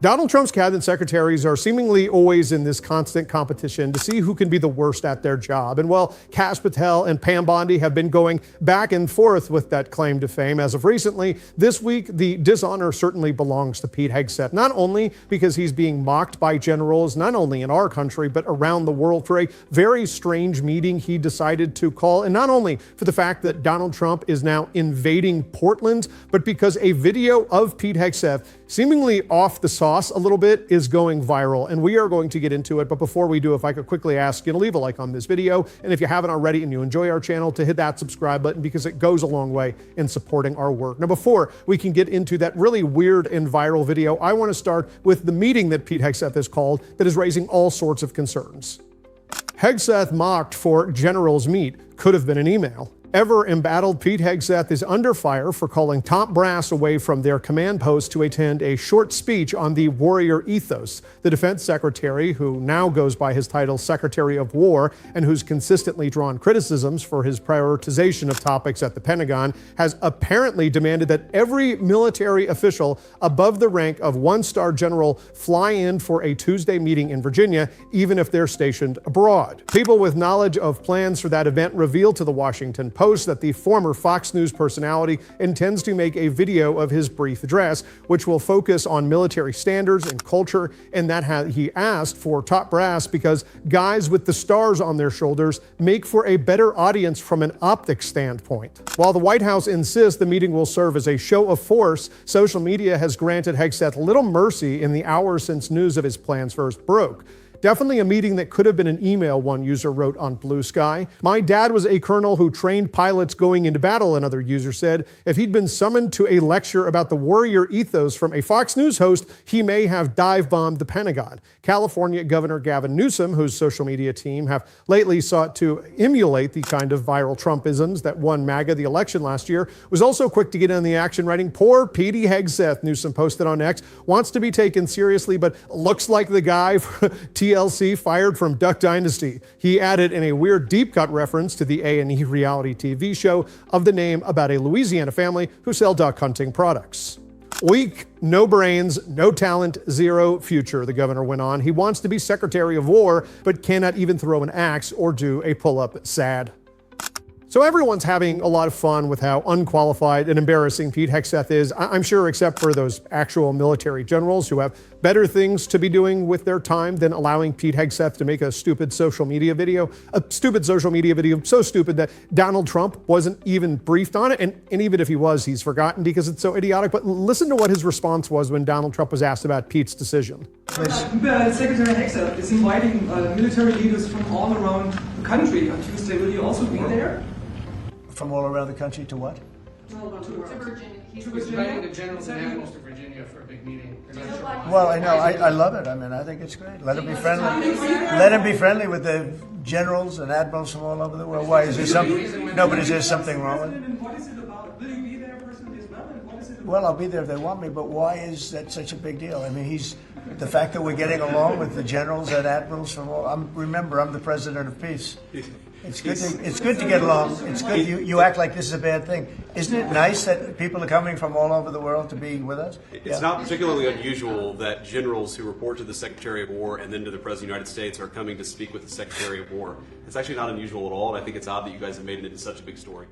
Donald Trump's cabinet secretaries are seemingly always in this constant competition to see who can be the worst at their job. And while Kash Patel and Pam Bondi have been going back and forth with that claim to fame as of recently, this week the dishonor certainly belongs to Pete Hegseth, not only because he's being mocked by generals, not only in our country, but around the world for a very strange meeting he decided to call, and not only for the fact that Donald Trump is now invading Portland, but because a video of Pete Hegseth, seemingly off the sauce a little bit, is going viral, and we are going to get into it. But before we do, if I could quickly ask you to leave a like on this video, and if you haven't already and you enjoy our channel, to hit that subscribe button, because it goes a long way in supporting our work. Now, before we can get into that really weird and viral video, I want to start with the meeting that Pete Hegseth has called that is raising all sorts of concerns. Hegseth mocked for generals meet. Could have been an email. Ever embattled Pete Hegseth is under fire for calling top brass away from their command post to attend a short speech on the warrior ethos. The defense secretary, who now goes by his title Secretary of War and who's consistently drawn criticisms for his prioritization of topics at the Pentagon, has apparently demanded that every military official above the rank of one-star general fly in for a Tuesday meeting in Virginia, even if they're stationed abroad. People with knowledge of plans for that event revealed to the Washington Post that the former Fox News personality intends to make a video of his brief address, which will focus on military standards and culture, and that he asked for top brass because guys with the stars on their shoulders make for a better audience from an optics standpoint. While the White House insists the meeting will serve as a show of force, social media has granted Hegseth little mercy in the hours since news of his plans first broke. Definitely a meeting that could have been an email, one user wrote on Blue Sky. My dad was a colonel who trained pilots going into battle, another user said. If he'd been summoned to a lecture about the warrior ethos from a Fox News host, he may have dive-bombed the Pentagon. California Governor Gavin Newsom, whose social media team have lately sought to emulate the kind of viral Trumpisms that won MAGA the election last year, was also quick to get in the action, writing, "Poor Pete Hegseth," Newsom posted on X, "wants to be taken seriously, but looks like the guy TLC fired from Duck Dynasty." He added in a weird deep cut reference to the A&E reality TV show of the name about a Louisiana family who sell duck hunting products. Weak, no brains, no talent, zero future, the governor went on. He wants to be Secretary of War, but cannot even throw an axe or do a pull-up. Sad. So everyone's having a lot of fun with how unqualified and embarrassing Pete Hegseth is, I'm sure, except for those actual military generals who have better things to be doing with their time than allowing Pete Hegseth to make a stupid social media video. A stupid social media video so stupid that Donald Trump wasn't even briefed on it. And even if he was, he's forgotten because it's so idiotic. But listen to what his response was when Donald Trump was asked about Pete's decision. Secretary Hegseth is inviting military leaders from all around the country on Tuesday. Will you also be there? From all around the country to what? To Virginia. He's inviting the generals and admirals to Virginia for a big meeting. Well, I know. I love it. I mean, I think it's great. Let him be friendly. Let him be friendly with the generals and admirals from all over the world. Why? Is there something? No, but is there something wrong with it? What is it about? Will you be there personally as well? And what is it about? Well, I'll be there if they want me, but why is that such a big deal? I mean, the fact that we're getting along with the generals and admirals from all. Remember, I'm the president of peace. It's good to get along. It's good. You act like this is a bad thing. Isn't it nice that people are coming from all over the world to be with us? It's not particularly unusual that generals who report to the Secretary of War and then to the President of the United States are coming to speak with the Secretary of War. It's actually not unusual at all, and I think it's odd that you guys have made it into such a big story.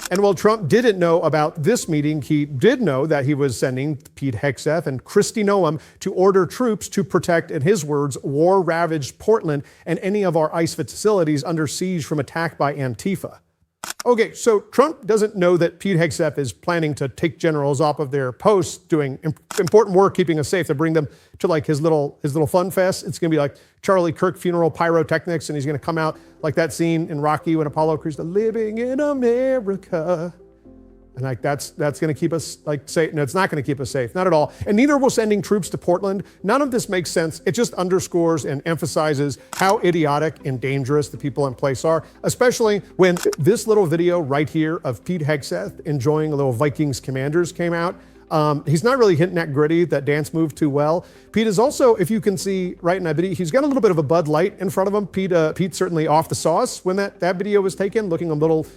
And while Trump didn't know about this meeting, he did know that he was sending Pete Hegseth and Kristi Noem to order troops to protect, in his words, war-ravaged Portland and any of our ICE facilities under siege from attack by Antifa. Okay, so Trump doesn't know that Pete Hegseth is planning to take generals off of their posts doing important work, keeping us safe, to bring them to like his little fun fest. It's going to be like Charlie Kirk funeral pyrotechnics, and he's going to come out like that scene in Rocky when Apollo Creed's "Living in America." And like that's going to keep us like safe. No, it's not going to keep us safe, not at all. And neither will sending troops to Portland. None of this makes sense. It just underscores and emphasizes how idiotic and dangerous the people in place are, especially when this little video right here of Pete Hegseth enjoying a little Vikings Commanders came out. He's not really hitting that gritty, that dance move too well. Pete is also, if you can see right in that video, he's got a little bit of a Bud Light in front of him. Pete's certainly off the sauce when that video was taken, looking a little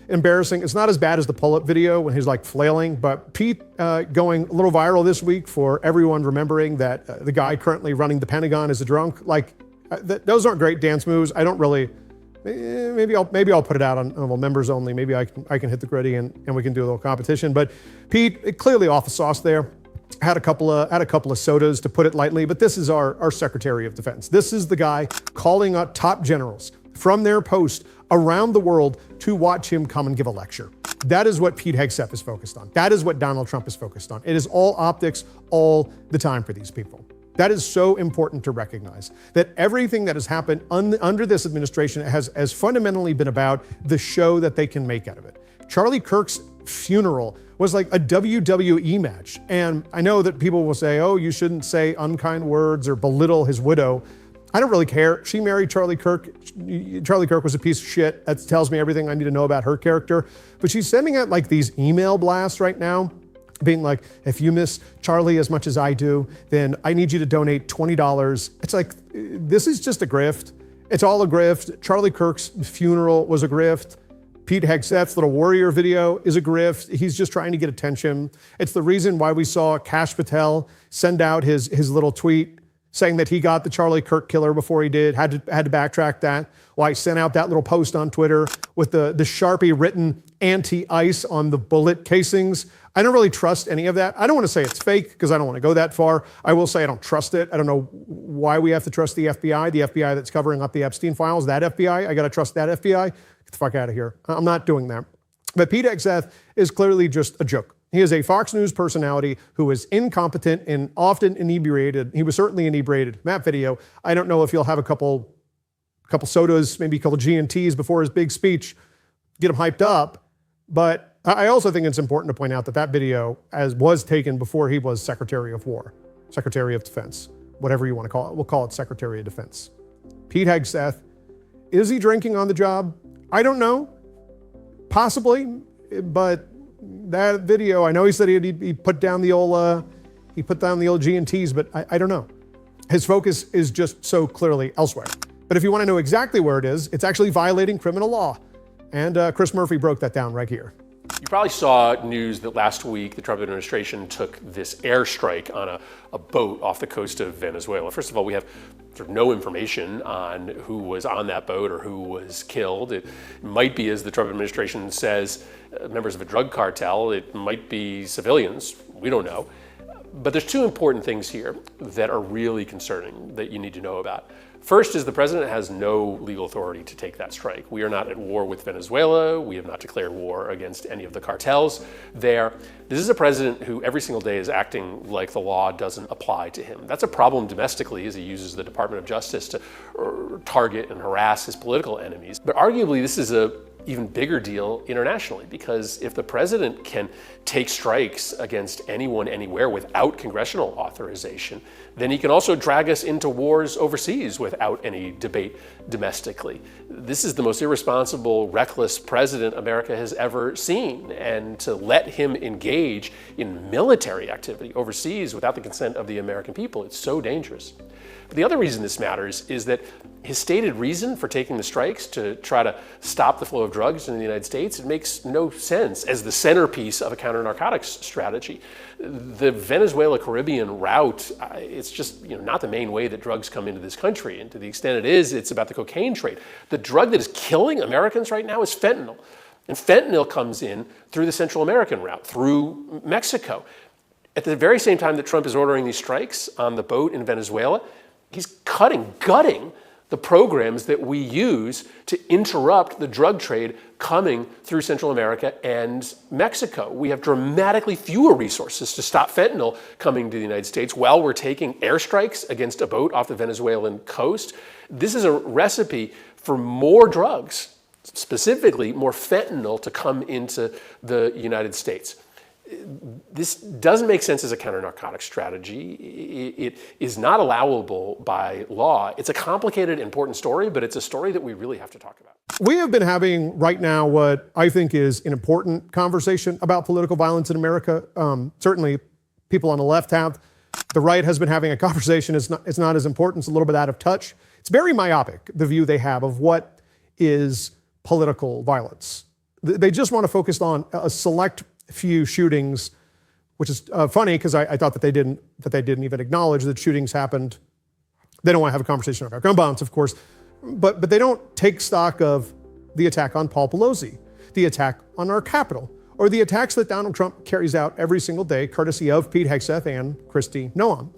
embarrassing. It's not as bad as the pull-up video when he's like flailing, but Pete going a little viral this week for everyone remembering that the guy currently running the Pentagon is a drunk. Like, those aren't great dance moves. I don't really. Maybe I'll put it out on members only. Maybe I can hit the gritty and we can do a little competition. But Pete, clearly off the sauce there. Had a couple of sodas, to put it lightly. But this is our Secretary of Defense. This is the guy calling out top generals from their post around the world to watch him come and give a lecture. That is what Pete Hegseth is focused on. That is what Donald Trump is focused on. It is all optics all the time for these people. That is so important to recognize, that everything that has happened under this administration has fundamentally been about the show that they can make out of it. Charlie Kirk's funeral was like a WWE match. And I know that people will say, oh, you shouldn't say unkind words or belittle his widow. I don't really care. She married Charlie Kirk. Charlie Kirk was a piece of shit. That tells me everything I need to know about her character. But she's sending out like these email blasts right now, being like, if you miss Charlie as much as I do, then I need you to donate $20. It's like, this is just a grift. It's all a grift. Charlie Kirk's funeral was a grift. Pete Hegseth's little warrior video is a grift. He's just trying to get attention. It's the reason why we saw Kash Patel send out his little tweet saying that he got the Charlie Kirk killer before he did, had to backtrack that. Why he sent out that little post on Twitter with the Sharpie written anti-ice on the bullet casings. I don't really trust any of that. I don't want to say it's fake because I don't want to go that far. I will say I don't trust it. I don't know why we have to trust the FBI that's covering up the Epstein files, that FBI. I got to trust that FBI. Get the fuck out of here. I'm not doing that. But Pete Hegseth is clearly just a joke. He is a Fox News personality who is incompetent and often inebriated. He was certainly inebriated in that video. I don't know if he'll have a couple sodas, maybe a couple G&Ts before his big speech, get him hyped up. But I also think it's important to point out that video was taken before he was Secretary of War, Secretary of Defense, whatever you want to call it. We'll call it Secretary of Defense. Pete Hegseth, is he drinking on the job? I don't know. Possibly, but that video, I know he said he put down the old G&Ts, but I don't know. His focus is just so clearly elsewhere. But if you want to know exactly where it is, it's actually violating criminal law. And Chris Murphy broke that down right here. You probably saw news that last week the Trump administration took this airstrike on a boat off the coast of Venezuela. First of all, we have sort of no information on who was on that boat or who was killed. It might be, as the Trump administration says, members of a drug cartel. It might be civilians. We don't know. But there's two important things here that are really concerning that you need to know about. First is the president has no legal authority to take that strike. We are not at war with Venezuela. We have not declared war against any of the cartels there. This is a president who every single day is acting like the law doesn't apply to him. That's a problem domestically as he uses the Department of Justice to target and harass his political enemies. But arguably this is a even bigger deal internationally, because if the president can take strikes against anyone, anywhere without congressional authorization, then he can also drag us into wars overseas without any debate domestically. This is the most irresponsible, reckless president America has ever seen, and to let him engage in military activity overseas without the consent of the American people, it's so dangerous. But the other reason this matters is that his stated reason for taking the strikes to try to stop the flow of drugs in the United States, it makes no sense as the centerpiece of a counter-narcotics strategy. The Venezuela-Caribbean route, it's just not the main way that drugs come into this country. And to the extent it is, it's about the cocaine trade. The drug that is killing Americans right now is fentanyl. And fentanyl comes in through the Central American route, through Mexico. At the very same time that Trump is ordering these strikes on the boat in Venezuela, he's gutting the programs that we use to interrupt the drug trade coming through Central America and Mexico. We have dramatically fewer resources to stop fentanyl coming to the United States while we're taking airstrikes against a boat off the Venezuelan coast. This is a recipe for more drugs, specifically more fentanyl, to come into the United States. This doesn't make sense as a counter-narcotics strategy. It is not allowable by law. It's a complicated, important story, but it's a story that we really have to talk about. We have been having right now what I think is an important conversation about political violence in America. Certainly people on the left have. The right has been having a conversation. It's not as important. It's a little bit out of touch. It's very myopic, the view they have of what is political violence. They just want to focus on a select few shootings, which is funny because I thought that they didn't even acknowledge that shootings happened. They don't want to have a conversation about gun violence, of course, but they don't take stock of the attack on Paul Pelosi, the attack on our Capitol, or the attacks that Donald Trump carries out every single day, courtesy of Pete Hegseth and Kristi Noem.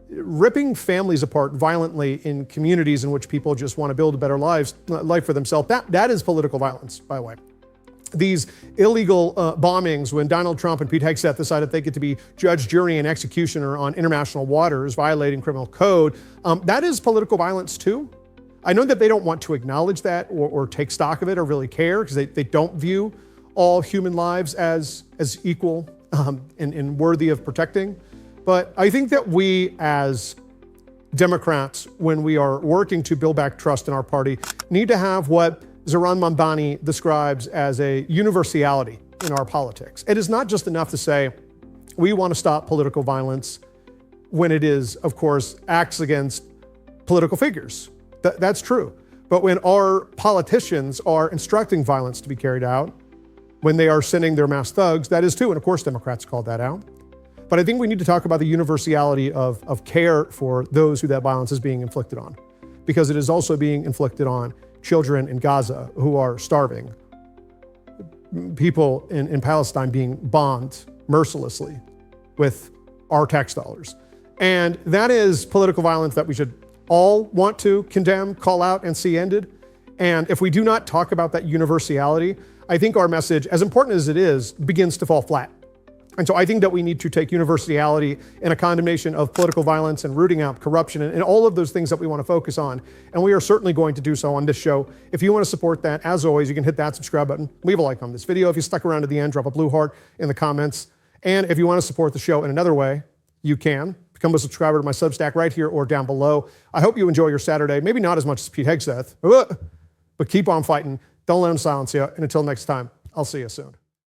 Ripping families apart violently in communities in which people just want to build a better life for themselves, that is political violence, by the way. These illegal bombings when Donald Trump and Pete Hegseth decided they get to be judge, jury, and executioner on international waters, violating criminal code, that is political violence too. I know that they don't want to acknowledge that or take stock of it or really care because they don't view all human lives as equal and worthy of protecting. But I think that we as Democrats, when we are working to build back trust in our party, need to have what Zohran Mamdani describes as a universality in our politics. It is not just enough to say, we want to stop political violence when it is, of course, acts against political figures. That's true. But when our politicians are instructing violence to be carried out, when they are sending their mass thugs, that is too. And of course, Democrats called that out. But I think we need to talk about the universality of care for those who that violence is being inflicted on, because it is also being inflicted on children in Gaza who are starving, people in Palestine being bombed mercilessly with our tax dollars. And that is political violence that we should all want to condemn, call out, and see ended. And if we do not talk about that universality, I think our message, as important as it is, begins to fall flat. And so I think that we need to take universality in a condemnation of political violence and rooting out corruption and all of those things that we want to focus on. And we are certainly going to do so on this show. If you want to support that, as always, you can hit that subscribe button, leave a like on this video. If you stuck around to the end, drop a blue heart in the comments. And if you want to support the show in another way, you can. Become a subscriber to my Substack right here or down below. I hope you enjoy your Saturday. Maybe not as much as Pete Hegseth, but keep on fighting. Don't let him silence you. And until next time, I'll see you soon.